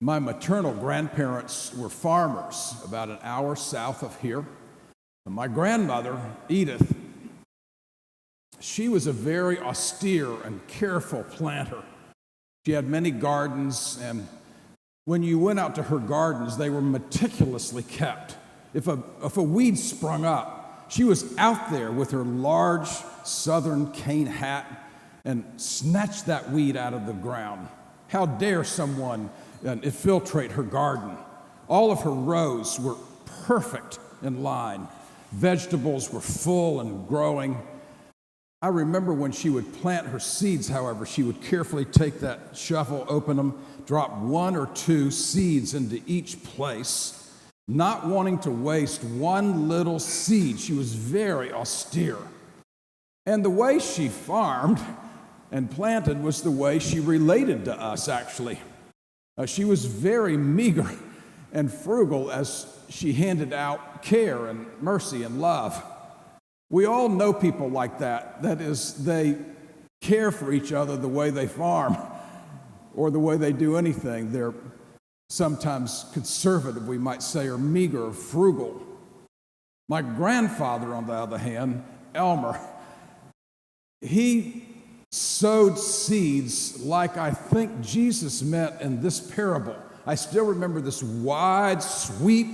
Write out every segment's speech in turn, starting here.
My maternal grandparents were farmers about an hour south of here. And my grandmother, Edith, she was a very austere and careful planter. She had many gardens, and when you went out to her gardens, they were meticulously kept. If a weed sprung up, she was out there with her large southern cane hat and snatched that weed out of the ground. How dare someone infiltrate her garden? All of her rows were perfect in line. Vegetables were full and growing. I remember when she would plant her seeds, however, she would carefully take that shovel, open them, drop 1 or 2 seeds into each place, not wanting to waste one little seed. She was very austere. And the way she farmed and planted was the way she related to us, actually. She was very meager and frugal as she handed out care and mercy and love. We all know people like that. That is, they care for each other the way they farm or the way they do anything. They're sometimes conservative, we might say, or meager or frugal. My grandfather, on the other hand, Elmer, he sowed seeds like I think Jesus meant in this parable. I still remember this wide sweep,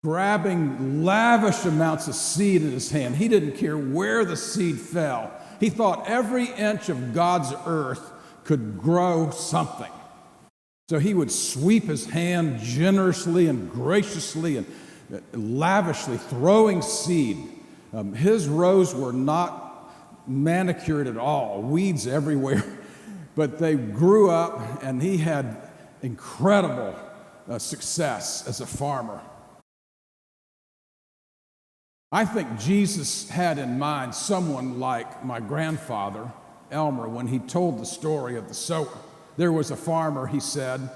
grabbing lavish amounts of seed in his hand. He didn't care where the seed fell. He thought every inch of God's earth could grow something. So he would sweep his hand generously and graciously and lavishly, throwing seed. His rows were not manicured at all, weeds everywhere, but they grew up, and he had incredible success as a farmer. I think Jesus had in mind someone like my grandfather, Elmer, when he told the story of the sower. There was a farmer, he said,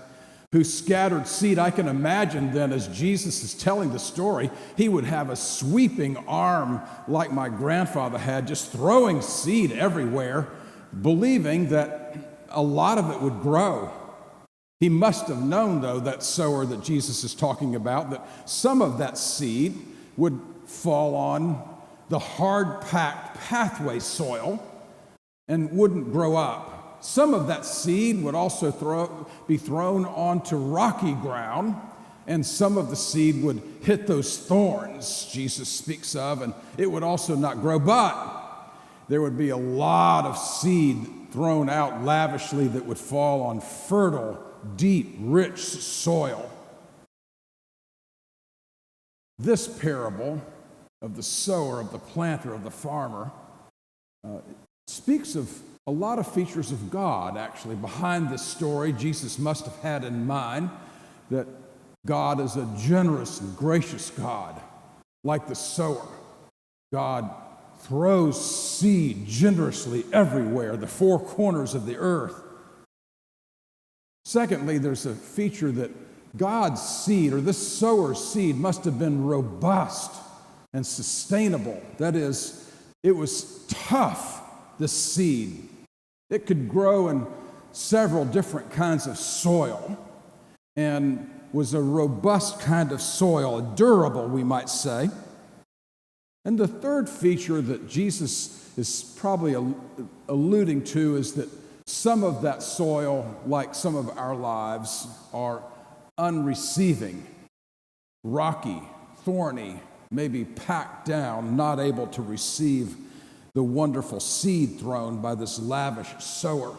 who scattered seed. I can imagine then, as Jesus is telling the story, he would have a sweeping arm like my grandfather had, just throwing seed everywhere, believing that a lot of it would grow. He must have known, though, that sower that Jesus is talking about, that some of that seed would fall on the hard-packed pathway soil and wouldn't grow up. Some of that seed would also be thrown onto rocky ground, and some of the seed would hit those thorns Jesus speaks of, and it would also not grow. But there would be a lot of seed thrown out lavishly that would fall on fertile, deep, rich soil. This parable of the sower, of the planter, of the farmer, speaks of a lot of features of God, actually. Behind this story, Jesus must have had in mind that God is a generous and gracious God. Like the sower, God throws seed generously everywhere, the four corners of the earth. Secondly, there's a feature that God's seed, or this sower's seed, must have been robust and sustainable. That is, it was tough, this seed. It could grow in several different kinds of soil and was a robust kind of soil, durable, we might say. And the third feature that Jesus is probably alluding to is that some of that soil, like some of our lives, are unreceiving, rocky, thorny, maybe packed down, not able to receive the wonderful seed thrown by this lavish sower.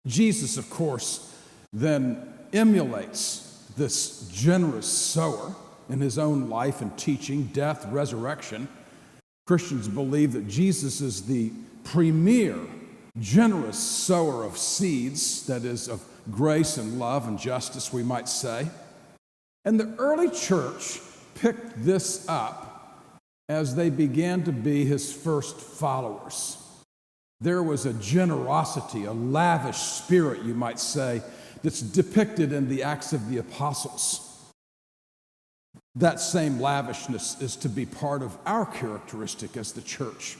Jesus, of course, then emulates this generous sower in his own life and teaching, death, resurrection. Christians believe that Jesus is the premier, generous sower of seeds, that is, of grace and love and justice, we might say. And the early church picked this up as they began to be his first followers. There was a generosity, a lavish spirit, you might say, that's depicted in the Acts of the Apostles. That same lavishness is to be part of our characteristic as the church.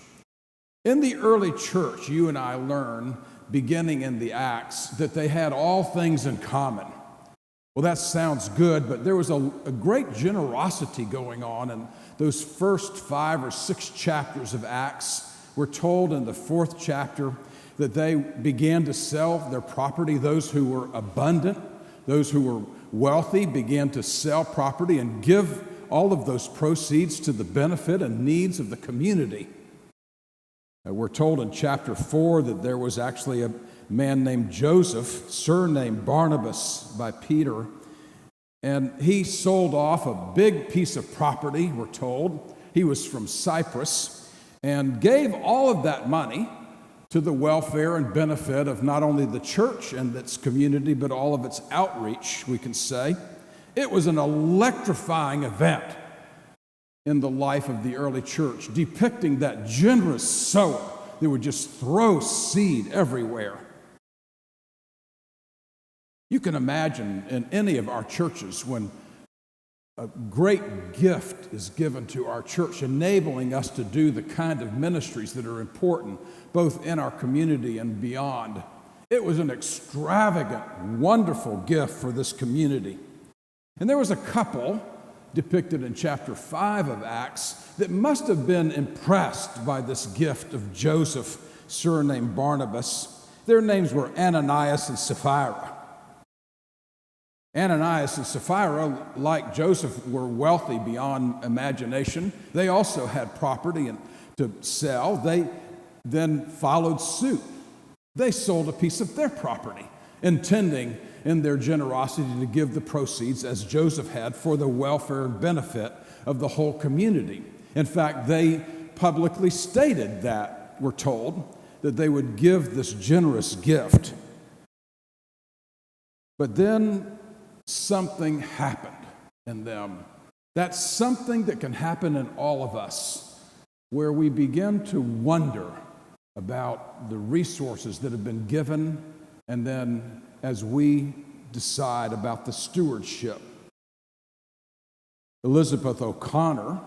In the early church, you and I learn beginning in the Acts that they had all things in common. Well, that sounds good, but there was a great generosity going on in those first 5 or 6 chapters of Acts. We're told in the 4th chapter that they began to sell their property. Those who were abundant, those who were wealthy began to sell property and give all of those proceeds to the benefit and needs of the community. We're told in chapter 4 that there was actually a man named Joseph, surnamed Barnabas by Peter, and he sold off a big piece of property, we're told. He was from Cyprus, and gave all of that money to the welfare and benefit of not only the church and its community, but all of its outreach, we can say. It was an electrifying event in the life of the early church, depicting that generous sower that would just throw seed everywhere. You can imagine in any of our churches when a great gift is given to our church, enabling us to do the kind of ministries that are important, both in our community and beyond. It was an extravagant, wonderful gift for this community. And there was a couple depicted in chapter 5 of Acts that must have been impressed by this gift of Joseph, surnamed Barnabas. Their names were Ananias and Sapphira. Ananias and Sapphira, like Joseph, were wealthy beyond imagination. They also had property to sell. They then followed suit. They sold a piece of their property, intending in their generosity to give the proceeds, as Joseph had, for the welfare and benefit of the whole community. In fact, they publicly stated that, we're told, that they would give this generous gift. But then something happened in them. That's something that can happen in all of us, where we begin to wonder about the resources that have been given, and then as we decide about the stewardship. Elizabeth O'Connor,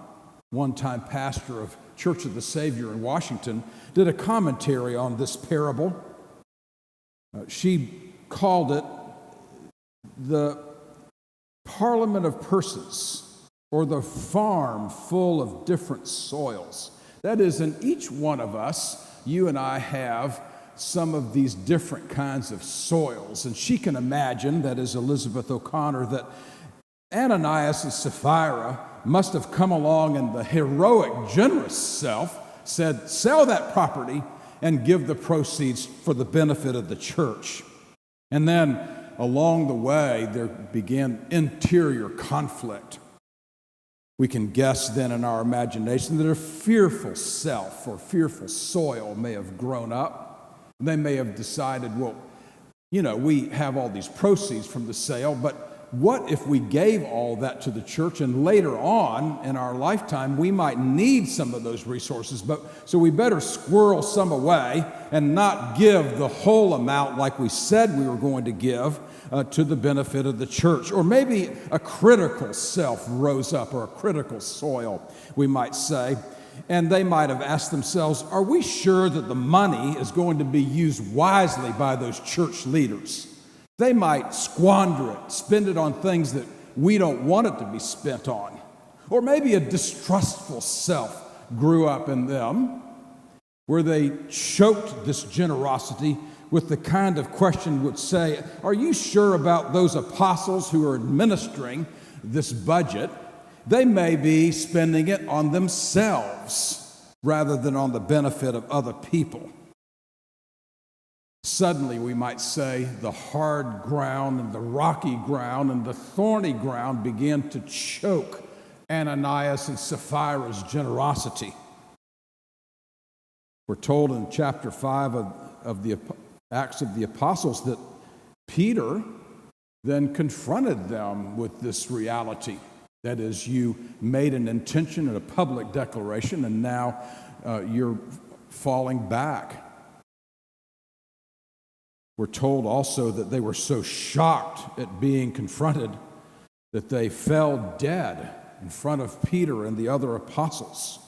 one-time pastor of Church of the Savior in Washington, did a commentary on this parable. She called it the parliament of purses, or the farm full of different soils. That is, in each one of us, you and I have some of these different kinds of soils. And she can imagine, that is Elizabeth O'Connor, that Ananias and Sapphira must have come along and the heroic, generous self said, sell that property and give the proceeds for the benefit of the church. And then along the way, there began interior conflict. We can guess then in our imagination that a fearful self or fearful soil may have grown up. They may have decided, well, we have all these proceeds from the sale, but what if we gave all that to the church, and later on in our lifetime we might need some of those resources, so we better squirrel some away and not give the whole amount like we said we were going to give to the benefit of the church. Or maybe a critical self rose up, or a critical soil, we might say, and they might have asked themselves, are we sure that the money is going to be used wisely by those church leaders? They might squander it, spend it on things that we don't want it to be spent on. Or maybe a distrustful self grew up in them, where they choked this generosity with the kind of question would say, are you sure about those apostles who are administering this budget? They may be spending it on themselves rather than on the benefit of other people. Suddenly, we might say, the hard ground and the rocky ground and the thorny ground began to choke Ananias and Sapphira's generosity. We're told in chapter 5 of the Acts of the Apostles that Peter then confronted them with this reality. That is, you made an intention and a public declaration, and now you're falling back. We're told also that they were so shocked at being confronted that they fell dead in front of Peter and the other apostles.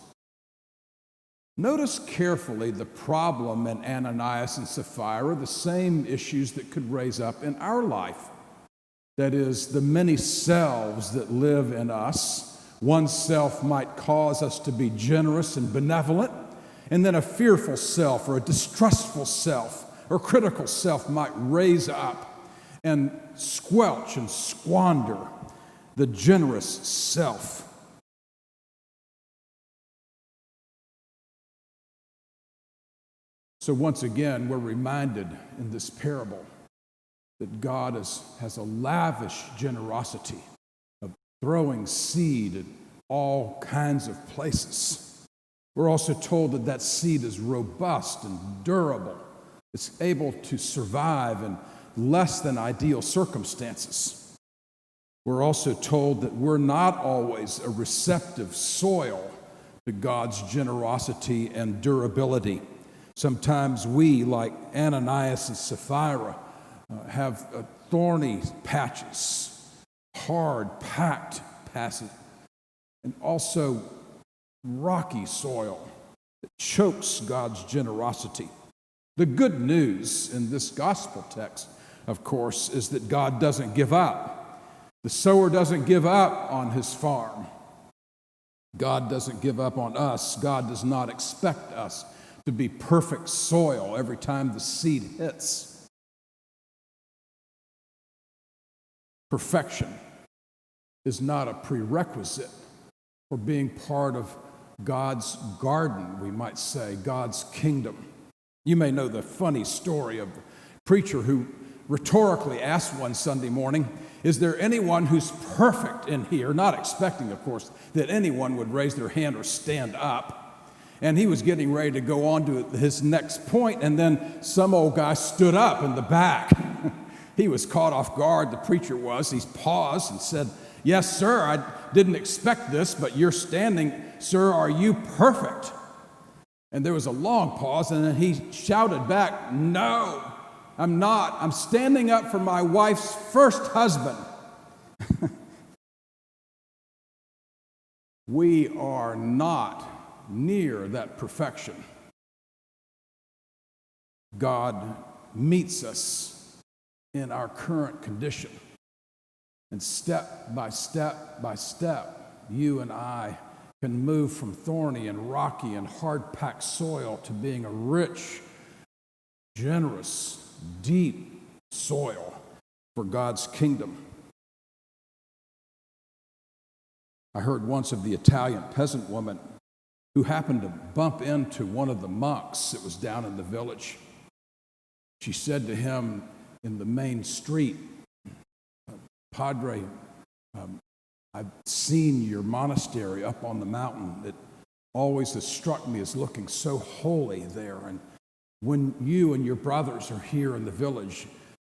Notice carefully the problem in Ananias and Sapphira, the same issues that could raise up in our life. That is, the many selves that live in us. One self might cause us to be generous and benevolent, and then a fearful self or a distrustful self or critical self might raise up and squelch and squander the generous self. So once again, we're reminded in this parable that God has a lavish generosity of throwing seed at all kinds of places. We're also told that that seed is robust and durable. It's able to survive in less than ideal circumstances. We're also told that we're not always a receptive soil to God's generosity and durability. Sometimes we, like Ananias and Sapphira, have thorny patches, hard, packed passages, and also rocky soil that chokes God's generosity. The good news in this gospel text, of course, is that God doesn't give up. The sower doesn't give up on his farm. God doesn't give up on us. God does not expect us to be perfect soil every time the seed hits. Perfection is not a prerequisite for being part of God's garden, we might say, God's kingdom. You may know the funny story of the preacher who rhetorically asked one Sunday morning, "Is there anyone who's perfect in here?" Not expecting, of course, that anyone would raise their hand or stand up. And he was getting ready to go on to his next point, and then some old guy stood up in the back. He was caught off guard, the preacher was. He paused and said, "Yes, sir, I didn't expect this, but you're standing. Sir, are you perfect?" And there was a long pause, and then he shouted back, "No, I'm not. I'm standing up for my wife's first husband." We are not near that perfection. God meets us in our current condition. And step by step by step, you and I can move from thorny and rocky and hard-packed soil to being a rich, generous, deep soil for God's kingdom. I heard once of the Italian peasant woman who happened to bump into one of the monks that was down in the village. She said to him in the main street, "Padre, I've seen your monastery up on the mountain. It always has struck me as looking so holy there. And when you and your brothers are here in the village,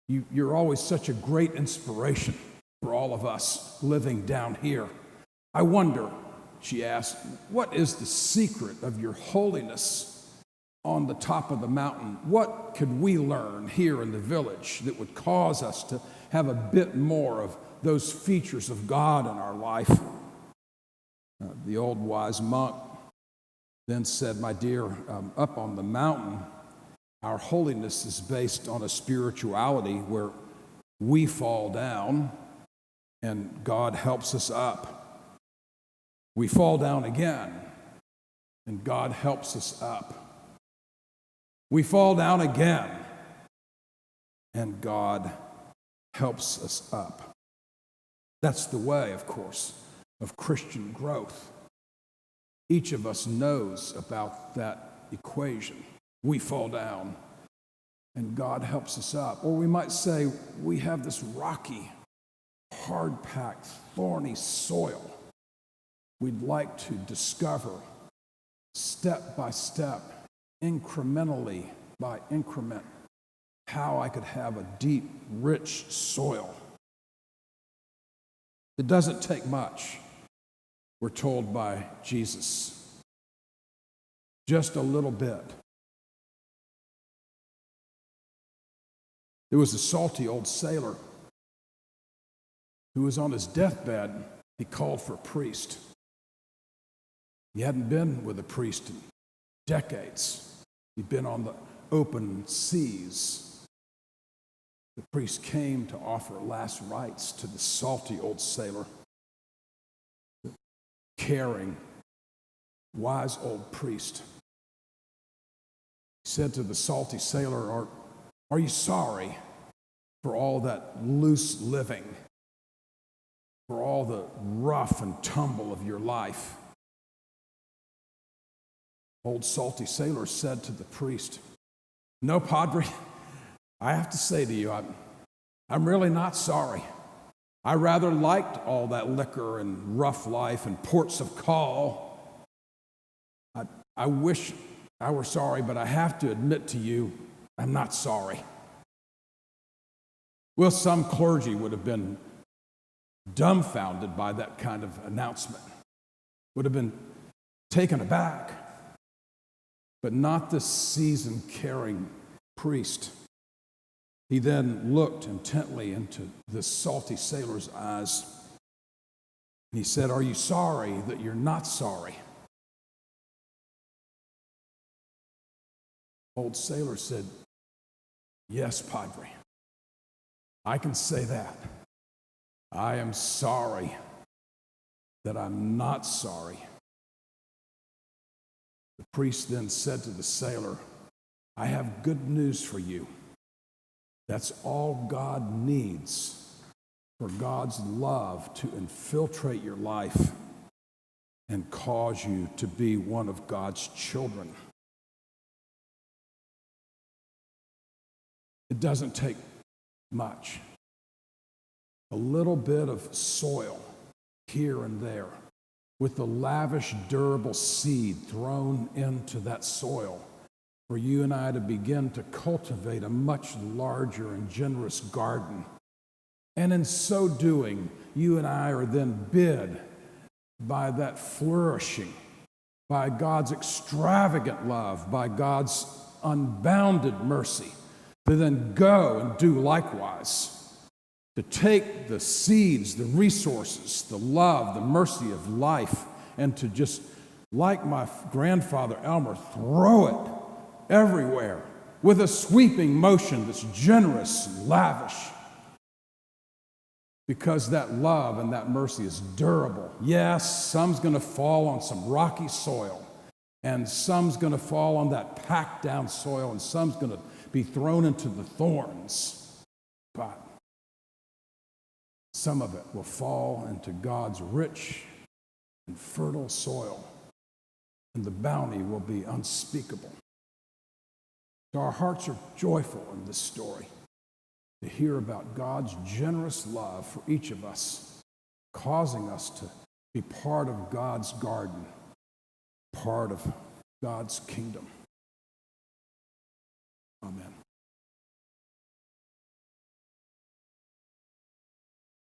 you're always such a great inspiration for all of us living down here. I wonder," she asked, "what is the secret of your holiness on the top of the mountain? What could we learn here in the village that would cause us to have a bit more of those features of God in our life?" The old wise monk then said, "My dear, up on the mountain, our holiness is based on a spirituality where we fall down and God helps us up. We fall down again, and God helps us up. We fall down again, and God helps us up." That's the way, of course, of Christian growth. Each of us knows about that equation. We fall down, and God helps us up. Or we might say we have this rocky, hard-packed, thorny soil we'd like to discover step by step, incrementally by increment, how I could have a deep, rich soil. It doesn't take much, we're told by Jesus. Just a little bit. There was a salty old sailor who was on his deathbed. He called for a priest. He hadn't been with a priest in decades. He'd been on the open seas. The priest came to offer last rites to the salty old sailor. The caring, wise old priest. He said to the salty sailor, are you sorry for all that loose living, for all the rough and tumble of your life? Old salty sailor said to the priest, no, Padre, I have to say to you, I'm really not sorry. I rather liked all that liquor and rough life and ports of call. I wish I were sorry, but I have to admit to you, I'm not sorry. Well, some clergy would have been dumbfounded by that kind of announcement, would have been taken aback, but not this seasoned, caring priest. He then looked intently into this salty sailor's eyes, and he said, are you sorry that you're not sorry? Old sailor said, yes, Padre, I can say that. I am sorry that I'm not sorry. The priest then said to the sailor, I have good news for you. That's all God needs for God's love to infiltrate your life and cause you to be one of God's children. It doesn't take much. A little bit of soil here and there with the lavish, durable seed thrown into that soil for you and I to begin to cultivate a much larger and generous garden. And in so doing, you and I are then bid by that flourishing, by God's extravagant love, by God's unbounded mercy, to then go and do likewise, to take the seeds, the resources, the love, the mercy of life, and to just, like my grandfather Elmer, throw it everywhere with a sweeping motion that's generous and lavish, because that love and that mercy is durable. Yes, some's going to fall on some rocky soil, and some's going to fall on that packed down soil, and some's going to be thrown into the thorns, but some of it will fall into God's rich and fertile soil, and the bounty will be unspeakable. So our hearts are joyful in this story to hear about God's generous love for each of us, causing us to be part of God's garden, part of God's kingdom. Amen.